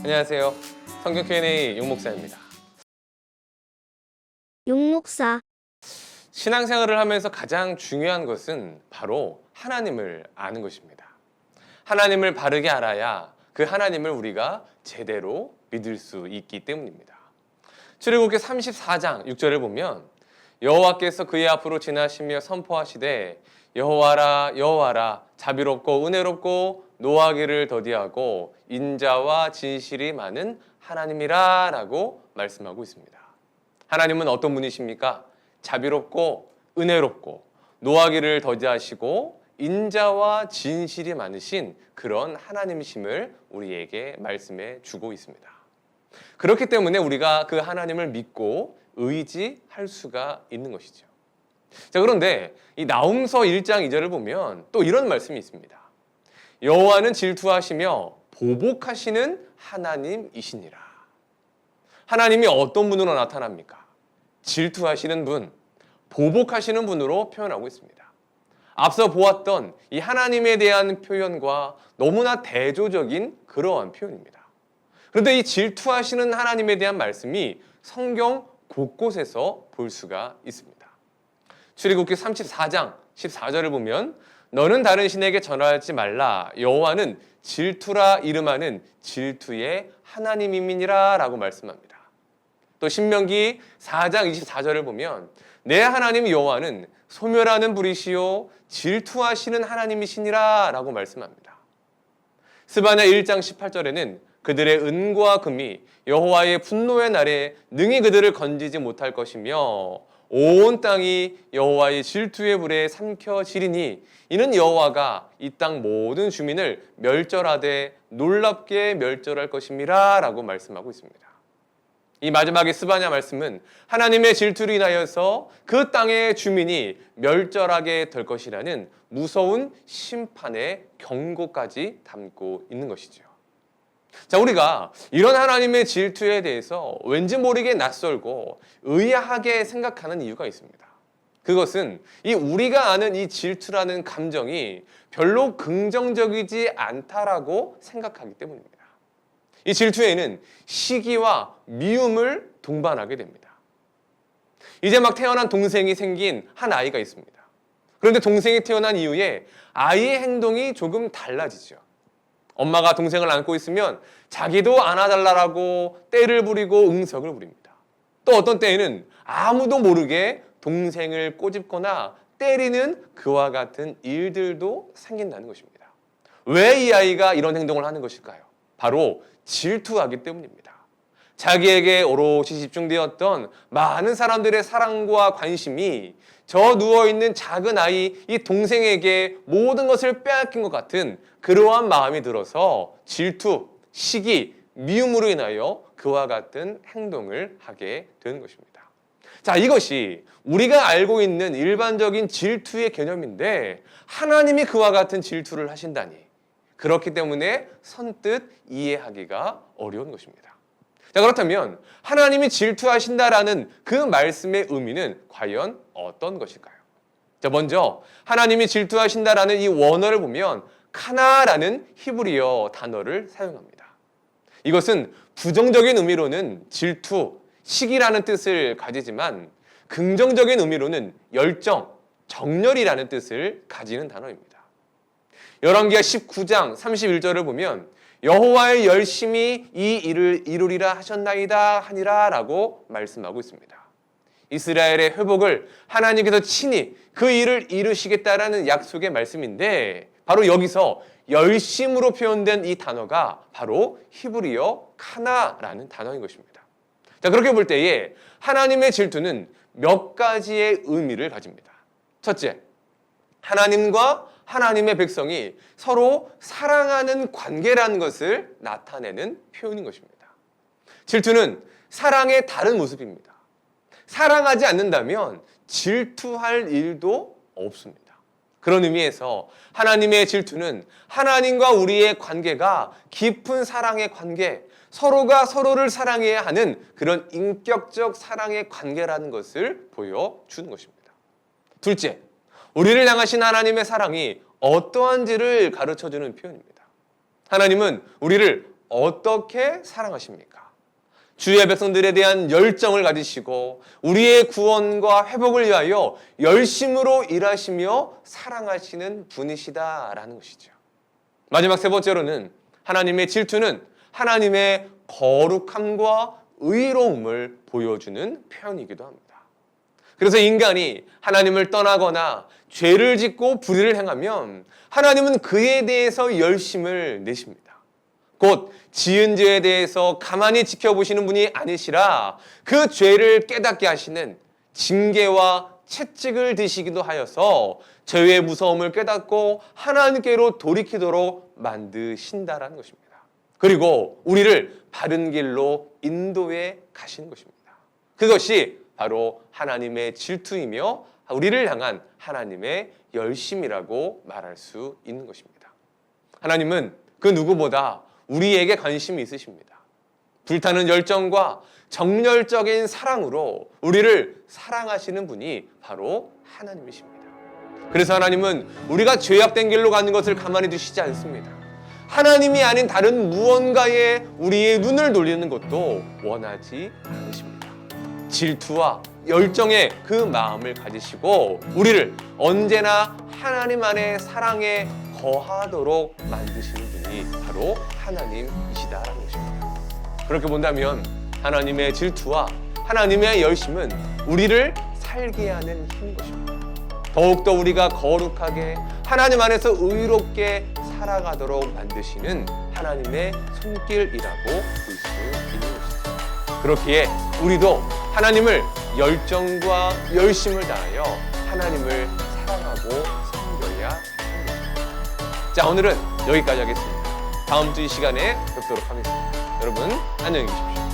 안녕하세요. 성경 Q&A 용목사입니다. 용목사, 신앙생활을 하면서 가장 중요한 것은 바로 하나님을 아는 것입니다. 하나님을 바르게 알아야 그 하나님을 우리가 제대로 믿을 수 있기 때문입니다. 출애굽기 34장 6절을 보면 여호와께서 그의 앞으로 지나시며 선포하시되 여호와라 여호와라 자비롭고 은혜롭고 노하기를 더디하고 인자와 진실이 많은 하나님이라 라고 말씀하고 있습니다. 하나님은 어떤 분이십니까? 자비롭고 은혜롭고 노하기를 더디하시고 인자와 진실이 많으신 그런 하나님이심을 우리에게 말씀해 주고 있습니다. 그렇기 때문에 우리가 그 하나님을 믿고 의지할 수가 있는 것이죠. 자, 그런데 이 나홈서 1장 2절을 보면 또 이런 말씀이 있습니다. 여호와는 질투하시며 보복하시는 하나님이시니라. 하나님이 어떤 분으로 나타납니까? 질투하시는 분, 보복하시는 분으로 표현하고 있습니다. 앞서 보았던 이 하나님에 대한 표현과 너무나 대조적인 그러한 표현입니다. 그런데 이 질투하시는 하나님에 대한 말씀이 성경 곳곳에서 볼 수가 있습니다. 출애굽기 34장 14절을 보면 너는 다른 신에게 전하지 말라 여호와는 질투라 이름하는 질투의 하나님이니라 라고 말씀합니다. 또 신명기 4장 24절을 보면 내 하나님 여호와는 소멸하는 불이시요 질투하시는 하나님이시니라 라고 말씀합니다. 스바냐 1장 18절에는 그들의 은과 금이 여호와의 분노의 날에 능히 그들을 건지지 못할 것이며 온 땅이 여호와의 질투의 불에 삼켜지리니 이는 여호와가 이 땅 모든 주민을 멸절하되 놀랍게 멸절할 것임이라 라고 말씀하고 있습니다. 이 마지막에 스바냐 말씀은 하나님의 질투로 인하여서 그 땅의 주민이 멸절하게 될 것이라는 무서운 심판의 경고까지 담고 있는 것이죠. 자, 우리가 이런 하나님의 질투에 대해서 왠지 모르게 낯설고 의아하게 생각하는 이유가 있습니다. 그것은 이 우리가 아는 이 질투라는 감정이 별로 긍정적이지 않다라고 생각하기 때문입니다. 이 질투에는 시기와 미움을 동반하게 됩니다. 이제 막 태어난 동생이 생긴 한 아이가 있습니다. 그런데 동생이 태어난 이후에 아이의 행동이 조금 달라지죠. 엄마가 동생을 안고 있으면 자기도 안아달라고 떼를 부리고 응석을 부립니다. 또 어떤 때에는 아무도 모르게 동생을 꼬집거나 때리는 그와 같은 일들도 생긴다는 것입니다. 왜 이 아이가 이런 행동을 하는 것일까요? 바로 질투하기 때문입니다. 자기에게 오롯이 집중되었던 많은 사람들의 사랑과 관심이 저 누워있는 작은 아이, 이 동생에게 모든 것을 빼앗긴 것 같은 그러한 마음이 들어서 질투, 시기, 미움으로 인하여 그와 같은 행동을 하게 되는 것입니다. 자, 이것이 우리가 알고 있는 일반적인 질투의 개념인데 하나님이 그와 같은 질투를 하신다니 그렇기 때문에 선뜻 이해하기가 어려운 것입니다. 자, 그렇다면 하나님이 질투하신다라는 그 말씀의 의미는 과연 어떤 것일까요? 자, 먼저 하나님이 질투하신다라는 이 원어를 보면 카나라는 히브리어 단어를 사용합니다. 이것은 부정적인 의미로는 질투, 시기라는 뜻을 가지지만 긍정적인 의미로는 열정, 정열이라는 뜻을 가지는 단어입니다. 열왕기하 19장 31절을 보면 여호와의 열심히 이 일을 이루리라 하셨나이다 하니라 라고 말씀하고 있습니다. 이스라엘의 회복을 하나님께서 친히 그 일을 이루시겠다라는 약속의 말씀인데 바로 여기서 열심으로 표현된 이 단어가 바로 히브리어 카나라는 단어인 것입니다. 자, 그렇게 볼 때에 하나님의 질투는 몇 가지의 의미를 가집니다. 첫째, 하나님과 하나님의 백성이 서로 사랑하는 관계라는 것을 나타내는 표현인 것입니다. 질투는 사랑의 다른 모습입니다. 사랑하지 않는다면 질투할 일도 없습니다. 그런 의미에서 하나님의 질투는 하나님과 우리의 관계가 깊은 사랑의 관계, 서로가 서로를 사랑해야 하는 그런 인격적 사랑의 관계라는 것을 보여주는 것입니다. 둘째, 우리를 향하신 하나님의 사랑이 어떠한지를 가르쳐주는 표현입니다. 하나님은 우리를 어떻게 사랑하십니까? 주의 백성들에 대한 열정을 가지시고 우리의 구원과 회복을 위하여 열심으로 일하시며 사랑하시는 분이시다라는 것이죠. 마지막 세 번째로는 하나님의 질투는 하나님의 거룩함과 의로움을 보여주는 표현이기도 합니다. 그래서 인간이 하나님을 떠나거나 죄를 짓고 불의를 행하면 하나님은 그에 대해서 열심을 내십니다. 곧 지은 죄에 대해서 가만히 지켜보시는 분이 아니시라 그 죄를 깨닫게 하시는 징계와 채찍을 드시기도 하여서 죄의 무서움을 깨닫고 하나님께로 돌이키도록 만드신다라는 것입니다. 그리고 우리를 바른 길로 인도해 가시는 것입니다. 그것이 바로 하나님의 질투이며 우리를 향한 하나님의 열심이라고 말할 수 있는 것입니다. 하나님은 그 누구보다 우리에게 관심이 있으십니다. 불타는 열정과 정열적인 사랑으로 우리를 사랑하시는 분이 바로 하나님이십니다. 그래서 하나님은 우리가 죄악된 길로 가는 것을 가만히 두시지 않습니다. 하나님이 아닌 다른 무언가에 우리의 눈을 돌리는 것도 원하지 않으십니다. 질투와 열정의 그 마음을 가지시고 우리를 언제나 하나님 안의 사랑에 거하도록 만드시는 분이 바로 하나님이시다라는 것입니다. 그렇게 본다면 하나님의 질투와 하나님의 열심은 우리를 살게 하는 힘인 것입니다. 더욱더 우리가 거룩하게 하나님 안에서 의롭게 살아가도록 만드시는 하나님의 손길이라고 볼 수 있는 것입니다. 그렇기에 우리도 하나님을 열정과 열심을 다하여 하나님을 사랑하고 섬겨야 합니다. 자, 오늘은 여기까지 하겠습니다. 다음 주 이 시간에 뵙도록 하겠습니다. 여러분 안녕히 계십시오.